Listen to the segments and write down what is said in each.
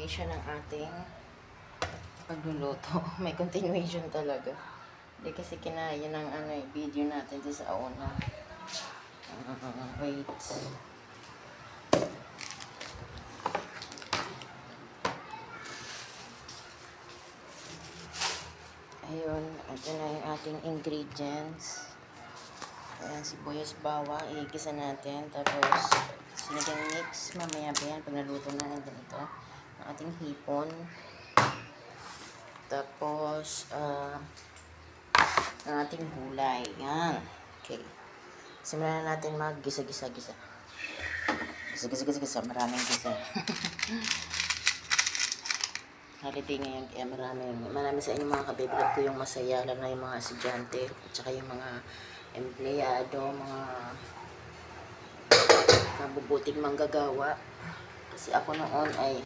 continuation ng ating pagluluto. May continuation talaga. Hindi kasi kinaya ng video natin sa una. Wait. Ayun, ito na yung ating ingredients. Ayan, sibuyas, bawang, igisa natin. Tapos, sinigang mix, mamaya pa yan, pag naluto na natin ito. Ang ating hipon. Tapos, ang ating gulay. Yan. Okay. Simulan na natin mag-gisa-gisa-gisa. Gisa-gisa-gisa, maraming gisa. Holiday ngayon, kaya marami sa inyo mga kabiblog ko yung masaya, lalo na yung mga estudyante, at saka yung mga empleyado, mga mabubuting manggagawa. Kasi ako noon ay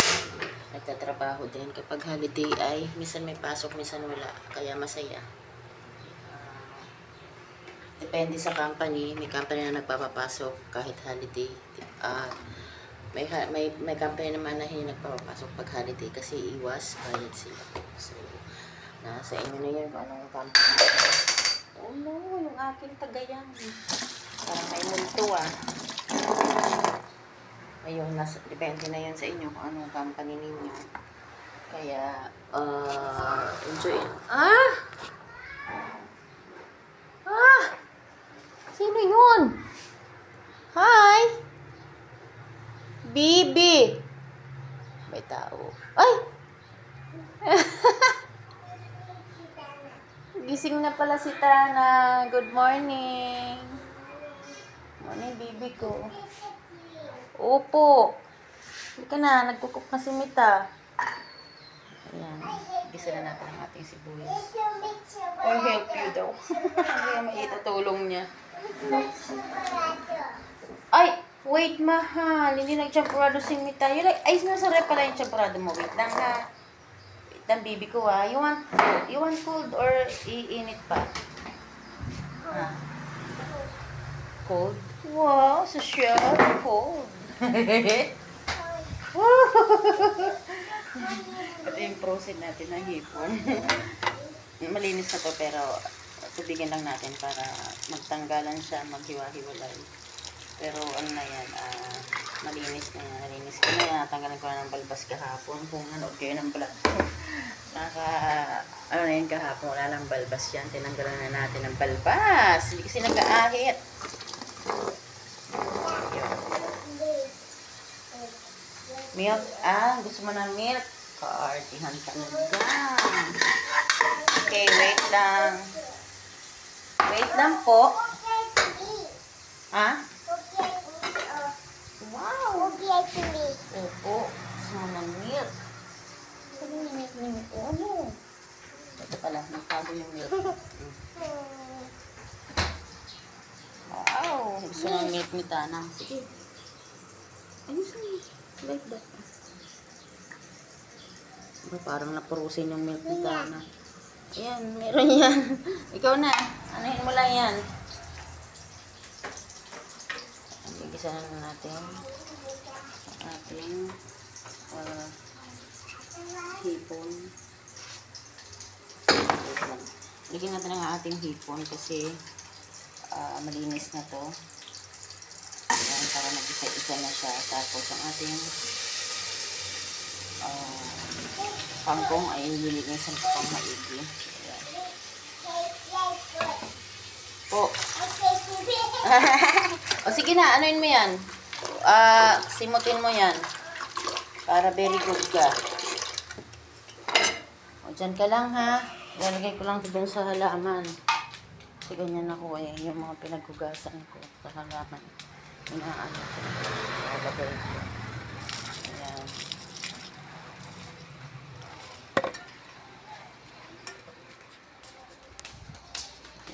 nagtatrabaho din. Kapag holiday ay minsan may pasok, minsan wala. Kaya masaya. Depende sa company. May company na nagpapapasok kahit holiday. May company naman na hindi nagpapapasok pag holiday kasi iwas, bayad sila. So, nasa inyo na yun kung anong company. Oh no, yung aking tagayan. Parang may multo Ayun, depende na yan sa inyo kung anong company ninyo. Kaya, enjoy. Sino yun? Hi! Bibi! May tao. Ay! Gising na pala si Tana. Good morning. Morning, Bibi ko. Opo. Hindi ka na. Nagkukok na si Mita. Ayan. Gisa na natin ang ating sibuyas. I'll help you daw. Kaya maitatulong niya. Ay! Wait, mahal. Hindi nag-champurado si Mita. Ay, sinasarap pala yung champurado mo. Wait lang, ha. Wait lang, Bibi ko, ha. You want cold or iinit pa? Ha? Cold? Wow, social. Cold. Ito yung process natin na hipon. Malinis na to, pero tubigan lang natin para magtanggalan siya, maghiwa-hiwalay. Pero ano na yan, malinis na yan. Nalinis ko na yan. Natanggalan ko na ng balbas kahapon. Kung nanood kayo ng vlog ko. Ano na yun kahapon, wala lang balbas yan. Tinanggalan na natin ng balbas. Hindi kasi nag-aahit. Milk, gusto mo ng milk? Kaartihan ka na dyan. Okay, wait lang. Wait lang po. Ha? Wow! Opo. Gusto mo ng milk? Sabi yung milk ni milk. Ano? Ito pala, nagtago yung milk. Wow! Gusto ng milk ni Tana. Sige. Ayusin mo. Like that. Parang napurusin yung milk ni Tana. Ayan, meron yan. Ikaw na. Anahin mo lang yan. Igisa na natin ang ating hipon. Ligyan natin ang ating hipon kasi malinis na to. Ayan, para mag-isa-isa na siya. Tapos ang ating kangkong ay lilinisan ko pang maigi. Ayan. Po. O sige na, anuin mo yan. Simutin mo yan. Para very good ka. O dyan ka lang, ha. Lalagay ko lang doon sa halaman. Kasi ganyan ako yung mga pinaghugasan ko sa halaman. Inaano ko. Lalagay ko. Ayan.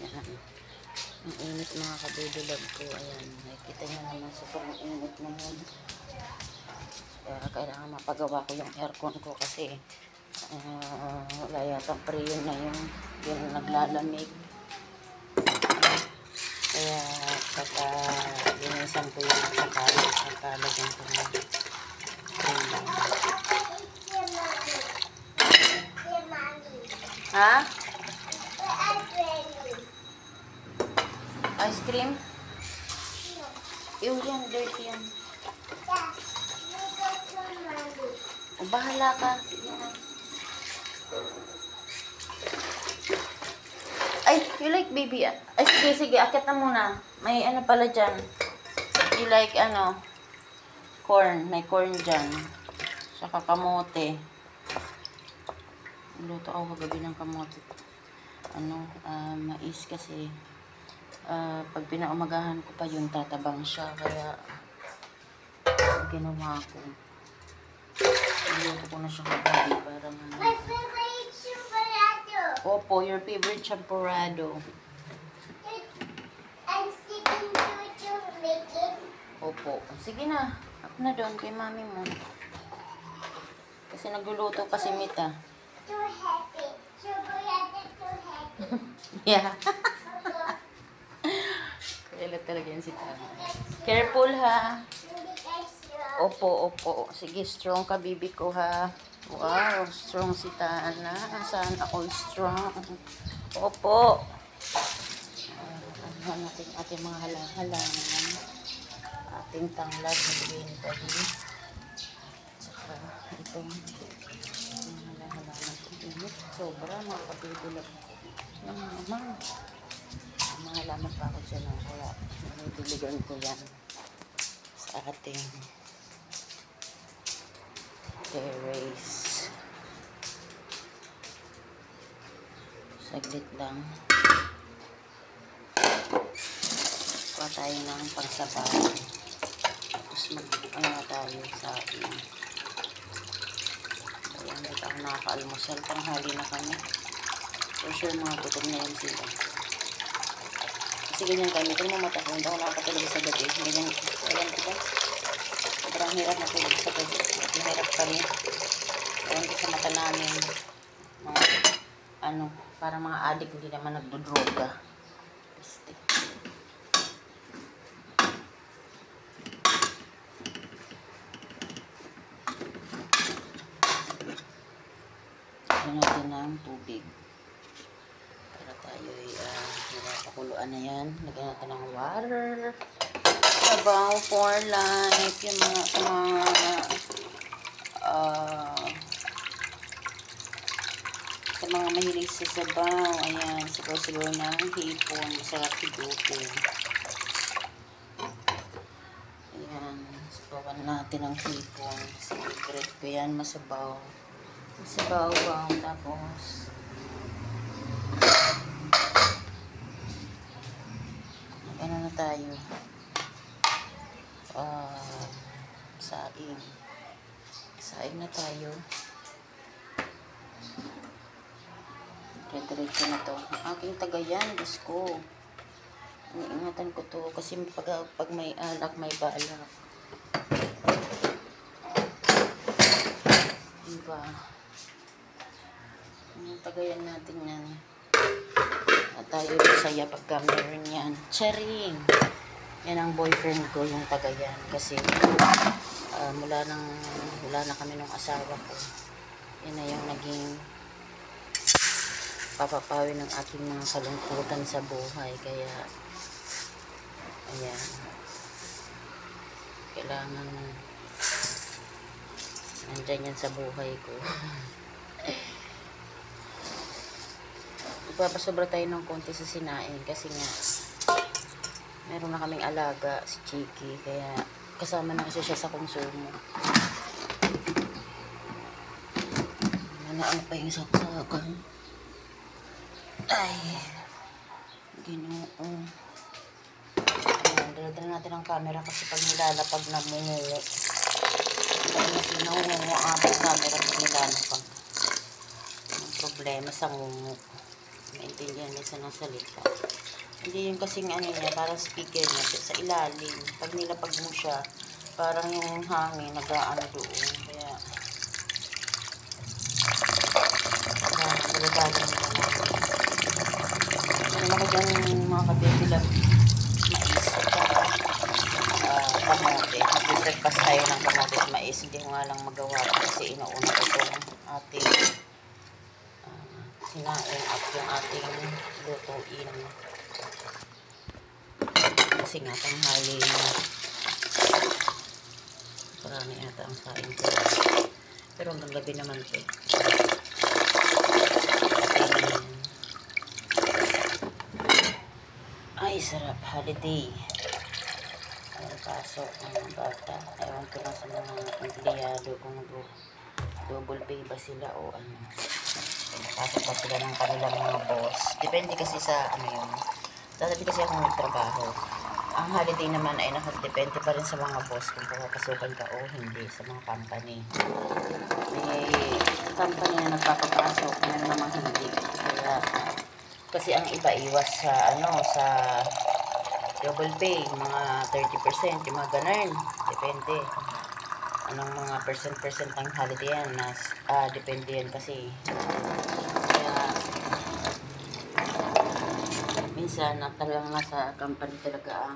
Ayan. Ang init mga kabibilog ko. Ayan. Nakikita nyo naman sobrang init na yun. Kaya kailangan mapagawa ko yung aircon ko kasi wala yatang preyon na yung naglalamig. Kaya pagka linisan ko yung sakalagyan ko ng preyon. Ha? Ice cream? Ew, yan. Dirty yan. O, bahala ka. Sige na. Ay, you like baby? Ay, sige. Akit na muna. May ano pala dyan. You like corn. May corn dyan. Saka kamote. Luto ako kagabi ng kamote. Mais kasi. Pag pinaumagahan ko pa yun, tatabang siya. Kaya, ginawa ko. Luto ko na siya kagabi para My favorite champurrado. Opo, your favorite champurrado. I'm sleeping to make it. Opo. Sige na. Ako na doon kay mami mo. Kasi nagluluto pa si Mita. Too happy. Champurrado too happy. Yeah. Kailan talaga yan si Tama. Careful ha. Opo. Sige, strong ka, bibi ko ha. Wow, strong si Tana. Saan ako strong? Opo. Ano natin ating mga halaman. Ating tanglad na bigay ni Daddy. Saka itong mga halaman. Sobra, mga kapitulog. Yan naman. Mga halaman pa ako dyan. Kaya nabiligan ko yan sa ating terrace. Saglit lang. Kuha tayo ng pangsabaw. Tapos tayo sa ating. Ayan, hindi tayo nakaka-almusal. Tanghali na kami. For sure, mga gutom na yan sila. Kasi ganyan kami. Ito naman matapon. Hindi ako nakakatulog sa gabi. Ganyan, diba? Sobrang hirap na tulog sa gabi. Hirap kami. Ewan ko sa mata namin. Mga, para mga adik hindi naman nagdodroga. Piste. Lagyan natin ng tubig. Para tayo'y napakuluan na yan. Lagyan natin ng water. Sabaw for life. Yung sa mga mahilig sa sabaw. Ayan, sabaw-sabaw ng hipon. Masarap higupin. Ayan, sabawan natin ang hipon. Favorite ko yan, masabaw. Masabaw-baw. Tapos, ano na tayo? Saing. Saing na tayo. Diretso na to. Ang aking tagayan, Diyos ko. Iniingatan ko to kasi pag may alak, may balak. Diba? Ang tagayan natin yan. At tayo masaya pagka meron yan. Charing! Yan ang boyfriend ko, yung tagayan. Kasi wala na kami nung asawa ko. Yan na yung naging papapawi ng aking mga kalungkutan sa buhay. Kaya ayan, kailangan nandyan yan sa buhay ko. Ipapasobra tayo ng konti sa sinain kasi nga meron na kaming alaga si Chiki, kaya kasama na kasi siya sa konsumo. Ano pa yung saksakan. Ay, Ginoo. Ayan, dala-dala natin ang camera kasi pag nilalapag na mungulo. Kasi nangungo ang ating camera pag nilalapag. Ang problema sa ngungo. Maintindihan niya sa nasalita. Hindi yung kasing ano niya, parang speaker niya sa ilalim. Pag nilapag mo siya, parang yung hangin nag-aano doon. Kaya, dala-dala nila natin. Ano ko dyan mga kabibila, mais at kamote. Mag-breakfast tayo ng kamote at mais. Hindi ko nga lang magawa kasi inuuna ko itong ating sinaing at yung ating lutuin. Kasi nga tanghali na. Marami ata ang saing ko. Pero hanggang gabi naman ito. Ay, sarap. Holiday. Ay, pasok ang mga bata. Ewan ko lang sa mga empleyado kung double pay ba sila o ano. Pasok pa sila ng kanilang mga boss. Depende kasi sa ano yun. Sasabi kasi akong nagtrabaho. Ang holiday naman ay nakadepende pa rin sa mga boss kung papapasukan ka o hindi sa mga company. May company na nagpapapasok, meron namang hindi. Kaya, kasi ang iba iwas sa ano, sa double pay, mga 30%, yung mga ganun. Depende. Anong mga percent ang holiday yan. Depende yan kasi. Kaya, minsan, talagang nasa company talaga ang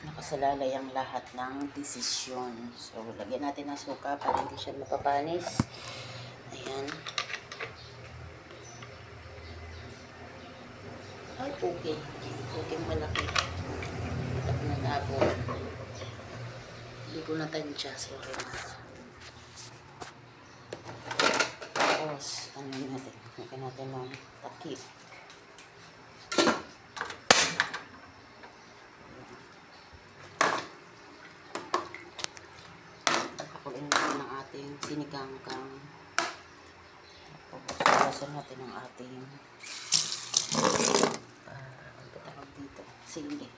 nakasalalay ang lahat ng desisyon. So, lagyan natin ng suka para hindi siya mapapanis. Ayan. Ay, okay. Okay, malaki. Malaki na labo. Hindi ko natansya. Sorry. Tapos, ano natin? Lagyan natin ng takip. Pagkakulin natin ng ating sinigang-kang. Tapos, salasan natin ng ating ang patawag dito. Sili.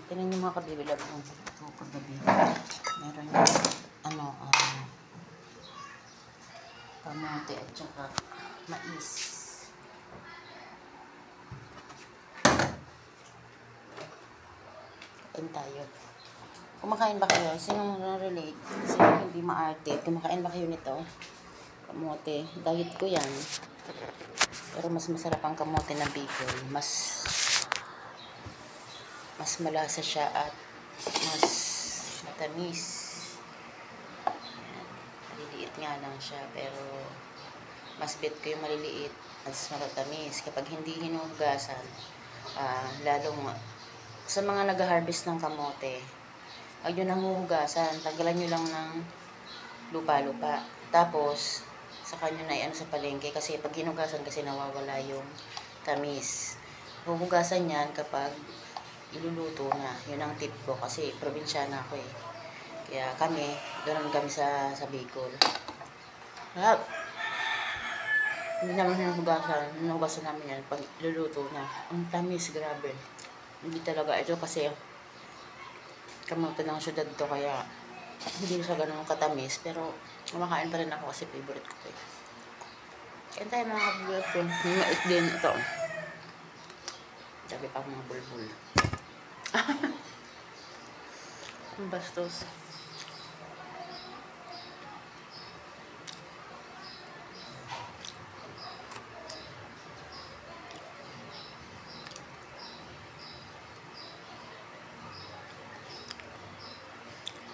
Tingnan yung mga kabibilab ng paggabi. Meron yung kamote at saka mais. Kain tayo. Kumakain ba kayo? Sino relate? Sino hindi maarte? Kumakain ba kayo nito? Kamote. Diet ko yan. Pero mas masarap ang kamote na Bicol. Mas malasa siya at mas matamis. Ayan. Maliliit nga lang siya pero mas bet ko yung maliliit at matatamis. Kapag hindi hinugasan, lalong sa mga nag-harvest ng kamote, huwag nyo nang huhugasan. Tanggalan nyo lang ng lupa-lupa. Tapos, saka nyo na iano sa palengke kasi pag hinugasan kasi nawawala yung tamis. Huhugasan yan kapag iluluto na. Yun ang tip ko kasi probinsyana ako eh. Kaya doon kami sa Bicol. Hindi naman hinugasan namin yan pag iluluto na. Ang tamis, grabe. Hindi talaga ito kasi kamote ng syudad to kaya hindi siya ganun katamis pero kumakain pa rin ako kasi favorite ko ito. Kain tayo mga kabigat ko. Yung mais din ito. Sabi pa mga bulbul. Ang bastos.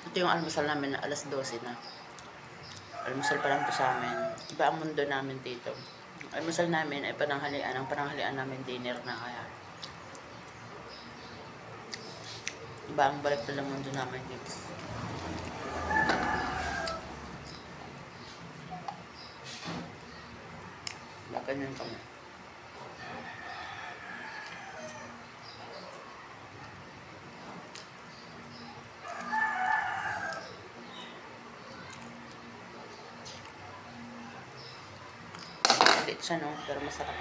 Ito yung almusal namin na alas 12 na. Almusal pa lang to sa amin. Iba ang mundo namin dito. Almusal namin ay pananghalian. Ang pananghalian namin dinner na kaya. Iba ang balik na lang mundo namin dito. Ganyan kami. Ulit siya no, pero masarap.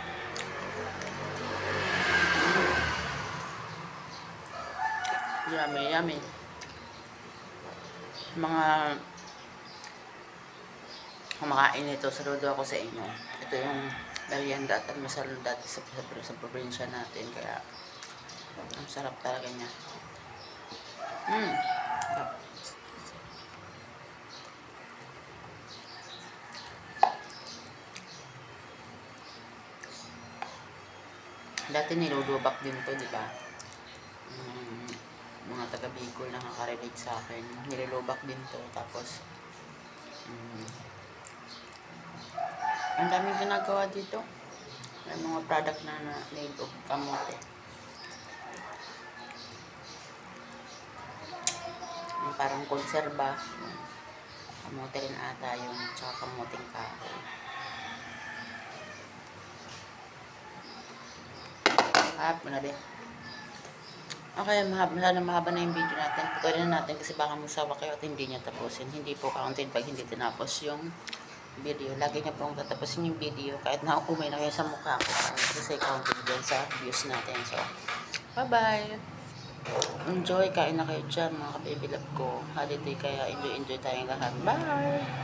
Yummy, yummy. Mga kumakain nito, saludo ako sa inyo. Ito yung merienda at almusal dati sa probinsya natin. Kaya, ang sarap talaga niya. Sarap. Dati nilulubak din to, di ba? mga taga Bicol nakaka-relate sa akin. Nililubak din to. Tapos, ang daming ginagawa dito. May mga product na made of kamote. Yung parang konserba. Kamote rin ata yung tsaka kamoting kahoy. Manabi. Okay, mahaba na yung video natin. Patuloy na natin kasi baka masawa kayo at hindi niya tapusin. Hindi po counted pag hindi tinapos yung video. Lagi niya pong tatapusin yung video kahit na umay na kayo sa mukha ko. Kasi counted dyan sa views natin. So, bye-bye! Enjoy! Kain na kayo dyan mga kababy love ko. Holiday kaya enjoy tayong lahat. Bye!